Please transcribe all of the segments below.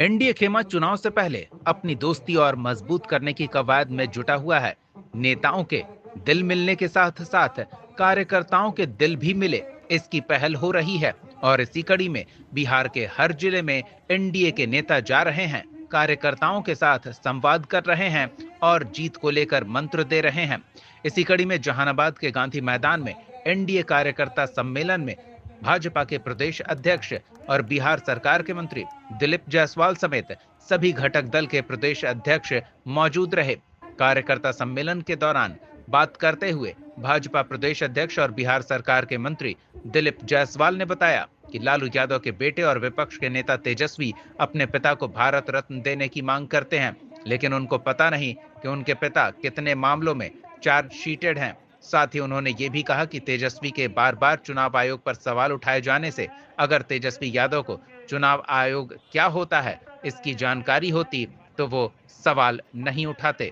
NDA खेमा चुनाव से पहले अपनी दोस्ती और मजबूत करने की कवायद में जुटा हुआ है। नेताओं के दिल मिलने के साथ साथ कार्यकर्ताओं के दिल भी मिले, इसकी पहल हो रही है। और इसी कड़ी में बिहार के हर जिले में एनडीए के नेता जा रहे हैं, कार्यकर्ताओं के साथ संवाद कर रहे हैं और जीत को लेकर मंत्र दे रहे हैं। इसी कड़ी में जहानाबाद के गांधी मैदान में एनडीए कार्यकर्ता सम्मेलन में भाजपा के प्रदेश अध्यक्ष और बिहार सरकार के मंत्री दिलीप जायसवाल समेत सभी घटक दल के प्रदेश अध्यक्ष मौजूद रहे। कार्यकर्ता सम्मेलन के दौरान बात करते हुए भाजपा प्रदेश अध्यक्ष और बिहार सरकार के मंत्री दिलीप जायसवाल ने बताया कि लालू यादव के बेटे और विपक्ष के नेता तेजस्वी अपने पिता को भारत रत्न देने की मांग करते हैं, लेकिन उनको पता नहीं कि उनके पिता कितने मामलों में चार्जशीटेड हैं। साथ ही उन्होंने ये भी कहा कि तेजस्वी के बार बार चुनाव आयोग पर सवाल उठाए जाने से अगर तेजस्वी यादव को चुनाव आयोग क्या होता है इसकी जानकारी होती तो वो सवाल नहीं उठाते।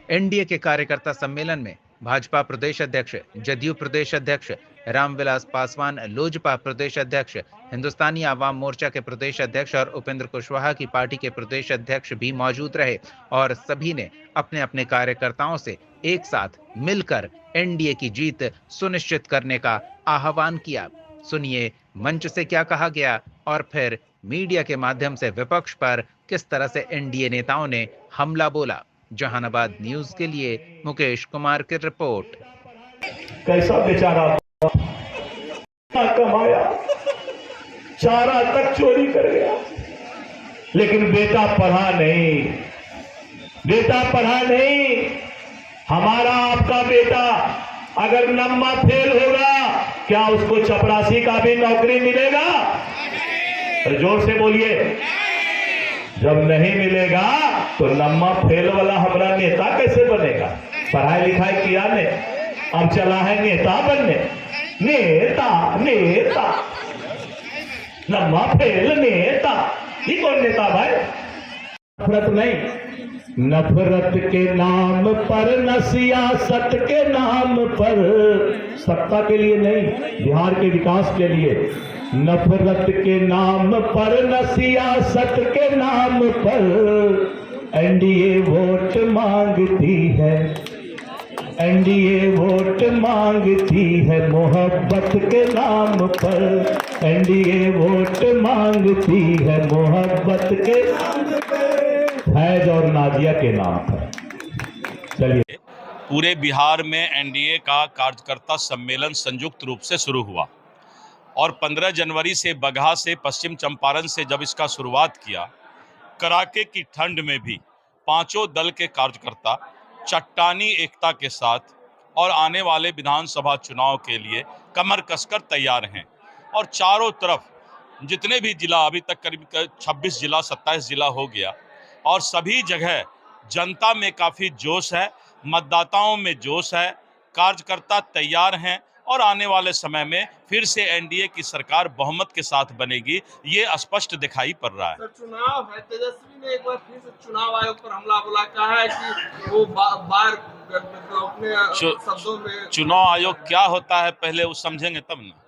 एनडीए के कार्यकर्ता सम्मेलन में भाजपा प्रदेश अध्यक्ष, जदयू प्रदेश अध्यक्ष रामविलास पासवान, लोजपा प्रदेश अध्यक्ष, हिंदुस्तानी आवाम मोर्चा के प्रदेश अध्यक्ष और उपेंद्र कुशवाहा की पार्टी के प्रदेश अध्यक्ष भी मौजूद रहे और सभी ने अपने अपने कार्यकर्ताओं से एक साथ मिलकर एनडीए की जीत सुनिश्चित करने का आह्वान किया। सुनिए मंच से क्या कहा गया और फिर मीडिया के माध्यम से विपक्ष पर किस तरह से एनडीए नेताओं ने हमला बोला। जहानाबाद न्यूज के लिए मुकेश कुमार की रिपोर्ट। कैसा बेचारा कमाया, चारा तक चोरी कर गया, लेकिन बेटा पढ़ा नहीं, बेटा पढ़ा नहीं। हमारा आपका बेटा अगर नम्मा फेल होगा, क्या उसको चपरासी का भी नौकरी मिलेगा? तो जोर से बोलिए। जब नहीं मिलेगा तो नम्मा फेल वाला हमारा नेता कैसे बनेगा? पढ़ाई लिखाई किया ने, अब चला है नेता बनने। नेता नेता नम्मा फेल नेता, ये कौन नेता भाई? नफरत नहीं, नफरत के नाम पर न सियासत के नाम पर, सत्ता के लिए नहीं, बिहार के विकास के लिए। नफरत के नाम पर न सियासत के नाम पर एनडीए वोट मांगती है, एनडीए वोट मांगती है मोहब्बत के नाम पर, एनडीए वोट मांगती है मोहब्बत के फैज और नाजिया के नाम पर। चलिए। पूरे बिहार में एनडीए का कार्यकर्ता सम्मेलन संयुक्त रूप से शुरू हुआ और 15 जनवरी से बगहा से पश्चिम चंपारण से जब इसका शुरुआत किया, कड़ाके की ठंड में भी पांचों दल के कार्यकर्ता चट्टानी एकता के साथ और आने वाले विधानसभा चुनाव के लिए कमर कसकर तैयार हैं। और चारों तरफ जितने भी जिला, अभी तक करीब 26 जिला 27 जिला हो गया, और सभी जगह जनता में काफ़ी जोश है, मतदाताओं में जोश है, कार्यकर्ता तैयार हैं और आने वाले समय में फिर से एनडीए की सरकार बहुमत के साथ बनेगी, ये स्पष्ट दिखाई पड़ रहा है। सर, चुनाव है, तेजस्वी ने एक बार फिर से चुनाव आयोग पर हमला बोला, कहा है कि वो बार अपने शब्दों में। चुनाव आयोग क्या होता है पहले वो समझेंगे तब ना।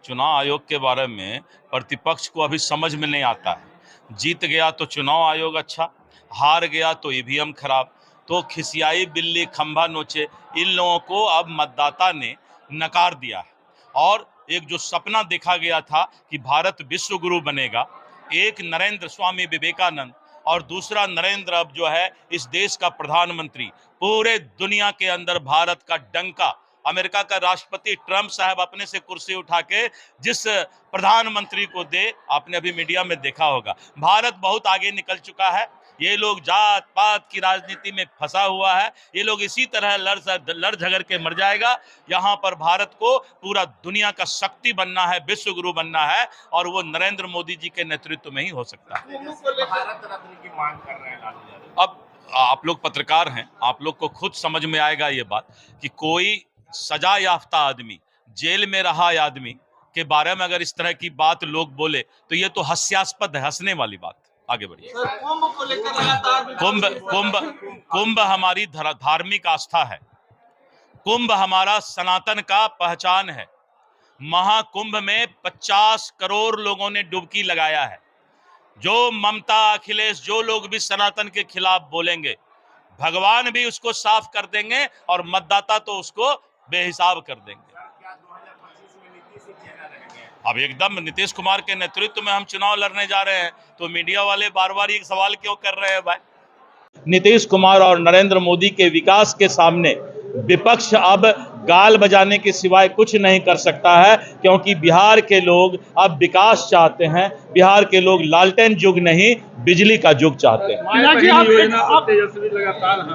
चुनाव आयोग के बारे में प्रतिपक्ष को अभी समझ में नहीं आता है। जीत गया तो चुनाव आयोग अच्छा, हार गया तो ईवीएम खराब, तो खिसियाई बिल्ली खंभा नोचे, इन लोगों को अब मतदाता ने नकार दिया है। और एक जो सपना देखा गया था कि भारत विश्व गुरु बनेगा, एक नरेंद्र स्वामी विवेकानंद और दूसरा नरेंद्र अब जो है इस देश का प्रधानमंत्री, पूरे दुनिया के अंदर भारत का डंका अमेरिका का राष्ट्रपति ट्रंप साहब अपने से कुर्सी उठा के जिस प्रधानमंत्री को दे, आपने अभी मीडिया में देखा होगा। भारत बहुत आगे निकल चुका है। ये लोग जात पात की राजनीति में फंसा हुआ है, ये लोग इसी तरह लड़ झगड़ के मर जाएगा। यहाँ पर भारत को पूरा दुनिया का शक्ति बनना है, विश्व गुरु बनना है, और वो नरेंद्र मोदी जी के नेतृत्व में ही हो सकता है। भारत रत्न की मांग कर रहे हैं लालू यादव। अब आप लोग पत्रकार हैं, आप लोग को खुद समझ में आएगा ये बात कि कोई सजा याफ्ता आदमी, जेल में रहा आदमी के बारे में अगर इस तरह की बात लोग बोले तो ये तो हास्यास्पद है, हंसने वाली बात। आगे बढ़िए। कुंभ को लेकर लगातार कुंभ हमारी धार्मिक आस्था है, कुंभ हमारा सनातन का पहचान है। महाकुंभ में 50 करोड़ लोगों ने डुबकी लगाया है। जो ममता, अखिलेश, जो लोग भी सनातन के खिलाफ बोलेंगे, भगवान भी उसको साफ कर देंगे और मतदाता तो उसको बेहिसाब कर देंगे। अब एकदम नीतीश कुमार के नेतृत्व में हम चुनाव लड़ने जा रहे हैं, तो मीडिया वाले बार बार ये सवाल क्यों कर रहे हैं भाई? नीतीश कुमार और नरेंद्र मोदी के विकास के सामने विपक्ष अब गाल बजाने के सिवाय कुछ नहीं कर सकता है, क्योंकि बिहार के लोग अब विकास चाहते हैं। बिहार के लोग लालटेन युग नहीं, बिजली का युग चाहते हैं।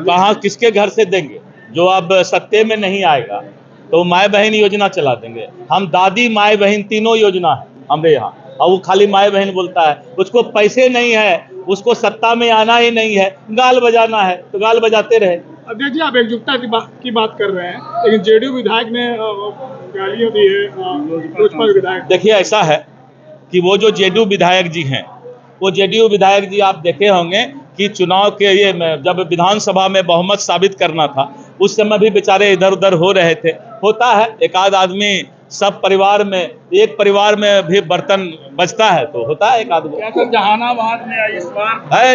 कहाँ किसके घर से देंगे? जो अब सत्ते में नहीं आएगा तो माए बहन योजना चला देंगे हम। दादी माए बहन तीनों योजना है हमारे यहाँ, और वो खाली माए बहन बोलता है, उसको पैसे नहीं है, उसको सत्ता में आना ही नहीं है, गाल बजाना है तो गाल बजाते रहे। अध्यक्ष जी, आप एकजुटता की बात कर रहे हैं, लेकिन जेडीयू विधायक ने गालियां दी है लोजपा विधायक। देखिए, ऐसा है कि वो जो जेडीयू विधायक जी हैं, वो जेडीयू विधायक जी आप देखे होंगे कि चुनाव के ये जब विधानसभा में बहुमत साबित करना था, उस समय भी बेचारे इधर उधर हो रहे थे। होता है, एक आध आदमी सब परिवार में, एक परिवार में भी बर्तन बचता है तो होता है एक आदमी।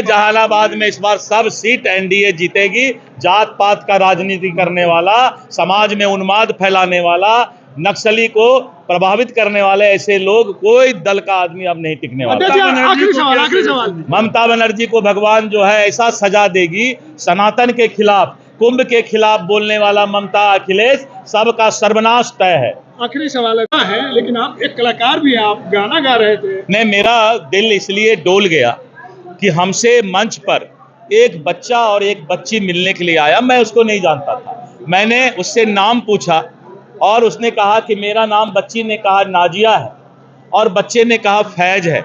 जहानाबाद में इस बार सब सीट एनडीए जीतेगी। जात पात का राजनीति करने वाला, समाज में उन्माद फैलाने वाला, नक्सली को प्रभावित करने वाले ऐसे लोग, कोई दल का आदमी अब नहीं टिकने वाला। आखिरी सवाल। ममता बनर्जी को भगवान जो है ऐसा सजा देगी, सनातन के खिलाफ, कुंभ के खिलाफ बोलने वाला ममता, अखिलेश, सबका सर्वनाश तय है। आखिरी सवाल है, लेकिन आप एक कलाकार भी हैं, आप गाना गा रहे थे। नहीं, मेरा दिल इसलिए डोल गया कि हमसे मंच पर एक बच्चा और एक बच्ची मिलने के लिए आया। मैं उसको नहीं जानता था, मैंने उससे नाम पूछा और उसने कहा कि मेरा नाम, बच्ची ने कहा नाजिया है और बच्चे ने कहा फैज है।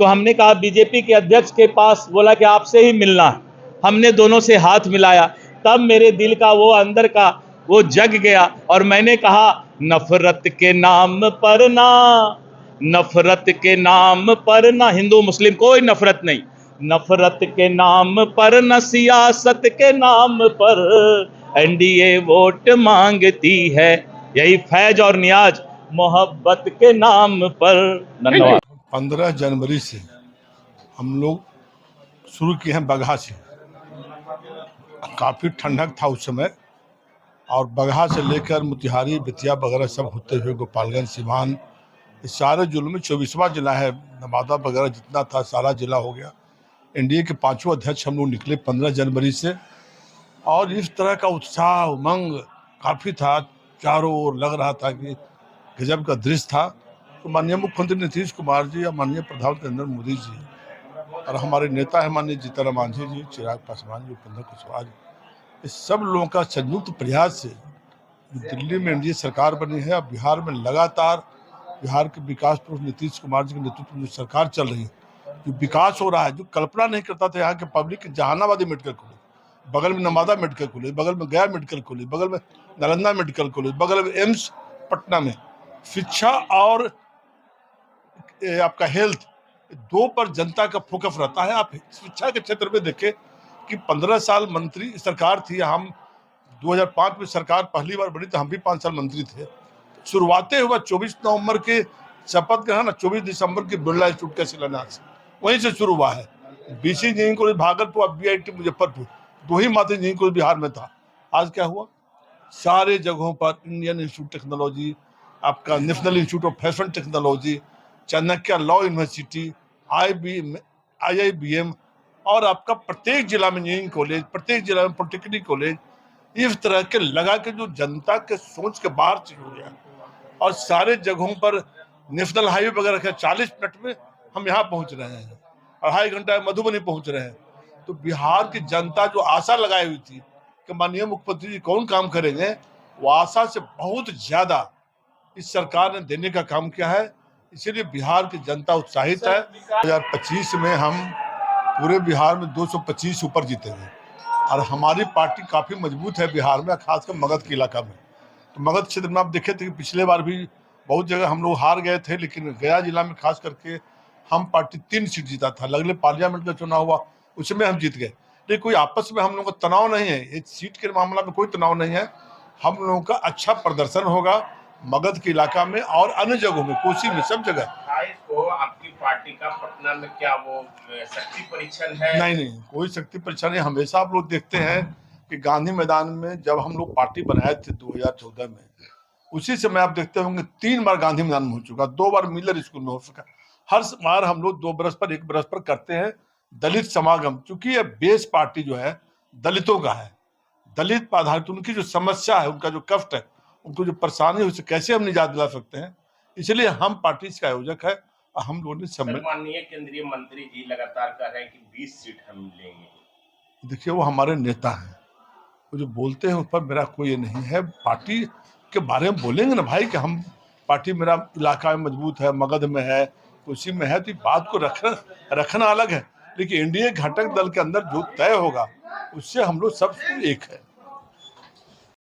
तो हमने कहा बीजेपी के अध्यक्ष के पास, बोला कि आपसे ही मिलना है। हमने दोनों से हाथ मिलाया, तब मेरे दिल का वो अंदर का वो जग गया और मैंने कहा, नफरत के नाम पर ना, नफरत के नाम पर ना, हिंदू मुस्लिम कोई नफरत नहीं, नफरत के नाम पर न, सियासत के नाम पर एनडीए वोट मांगती है। यही फैज और नियाज, मोहब्बत के नाम पर। धन्यवाद। 15 जनवरी से हम लोग शुरू किए हैं बगहा से। काफ़ी ठंडक था उस समय, और बगहा से लेकर मोतिहारी, बेतिया वगैरह सब होते हुए गोपालगंज, सिवान, इस सारे जिलों में 24वां जिला है, नवादा वगैरह जितना था सारा जिला हो गया। एनडीए के 5वें अध्यक्ष हम लोग निकले 15 जनवरी से, और इस तरह का उत्साह, उमंग काफ़ी था, चारों ओर लग रहा था कि गजब का दृश्य था। तो माननीय मुख्यमंत्री नीतीश कुमार जी और माननीय प्रधानमंत्री नरेंद्र मोदी जी और हमारे नेता है माननीय जीतन मांझी जी, चिराग पासवान जी, उपेंद्र कुशवाहा जी, इस सब लोगों का संयुक्त प्रयास से दिल्ली में एनडीए सरकार बनी है। और बिहार में लगातार बिहार के विकास पुरुष नीतीश कुमार जी के नेतृत्व में जो सरकार चल रही है, जो विकास हो रहा है, जो कल्पना नहीं करता था यहाँ के पब्लिक, जहानाबादी मेडिकल कॉलेज, बगल में नवादा मेडिकल कॉलेज, बगल में गया मेडिकल कॉलेज, बगल में नालंदा मेडिकल कॉलेज, बगल में एम्स पटना में, शिक्षा और आपका हेल्थ, दो पर जनता का फोकस रहता है। आप शिक्षा के क्षेत्र में देखें कि 15 साल मंत्री सरकार थी, हम 2005 में सरकार पहली बार बनी तो हम भी 5 साल मंत्री थे। शुरुआतें हुआ 24 नवंबर के शपथ ग्रहण, 24 दिसंबर की बिरला इंस्टीट्यूट का शिलान्यास वहीं से शुरू हुआ है। BC engineering college Bhagalpur, BIT Muzaffarpur, 2 ही मात्र इंजीनियरिंग कॉलेज बिहार में था। आज क्या हुआ, सारे जगहों पर इंडियन इंस्टीट्यूट टेक्नोलॉजी, आपका national institute of fashion technology, Chanakya law university, IIBM, और आपका प्रत्येक जिला में इंजीनियरिंग कॉलेज, प्रत्येक जिला में पॉलिटेक्निक कॉलेज, इस तरह के लगा के जो जनता के सोच के बाहर चीज हो गया। और सारे जगहों पर नेशनल हाईवे वगैरह के 40 मिनट में हम यहाँ पहुँच रहे हैं, 2.5 घंटा मधुबनी पहुँच रहे हैं। तो बिहार की जनता जो आशा लगाई हुई थी कि माननीय मुख्यमंत्री जी कौन काम करेंगे, वो आशा से बहुत ज्यादा इस सरकार ने देने का काम किया है। इसीलिए बिहार की जनता उत्साहित है। 2025 में हम पूरे बिहार में 225 ऊपर जीतेंगे, और हमारी पार्टी काफ़ी मजबूत है बिहार में, खासकर मगध के इलाका में। तो मगध क्षेत्र में आप देखे थे कि पिछले बार भी बहुत जगह हम लोग हार गए थे, लेकिन गया जिला में खास करके हम पार्टी 3 सीट जीता था। लगले पार्लियामेंट का चुनाव हुआ, उसमें हम जीत गए। लेकिन कोई आपस में हम लोगों का तनाव नहीं है, एक सीट के मामला में कोई तनाव नहीं है। हम लोगों का अच्छा प्रदर्शन होगा मगध के इलाका में और अन्य जगहों में, कोसी में, सब जगह। पार्टी का पटना में, क्या वो शक्ति परीक्षण है? नहीं, कोई शक्ति परीक्षण नहीं। हमेशा आप लोग देखते हैं कि गांधी मैदान में जब हम लोग पार्टी बनाए थे 2014 में, उसी समय आप देखते होंगे 3 बार गांधी मैदान में हो चुका, 2 बार मिलर स्कूल में हो चुका। हर बार हम लोग 2 बरस पर 1 बरस पर करते हैं दलित समागम, क्योंकि ये बेस पार्टी जो है दलितों का है, दलित पर आधारित उनकी जो समस्या है, उनका जो कष्ट है, उनको जो परेशानी है, उसे कैसे हम निजात दिला सकते हैं। इसलिए हम पार्टी का आयोजक है और हम लोगों ने सम्मिलित। माननीय केंद्रीय मंत्री जी लगातार कह रहे हैं कि 20 सीट हम लेंगे। देखिए, वो हमारे नेता हैं, वो जो बोलते हैं उस पर मेरा कोई ये नहीं है। पार्टी के बारे में बोलेंगे ना भाई कि हम पार्टी मेरा इलाका में मजबूत है, मगध में है, कुर्सी में है, तो बात को रखना अलग है, लेकिन एनडीए घटक दल के अंदर जो तय होगा उससे हम लोग सब एक है।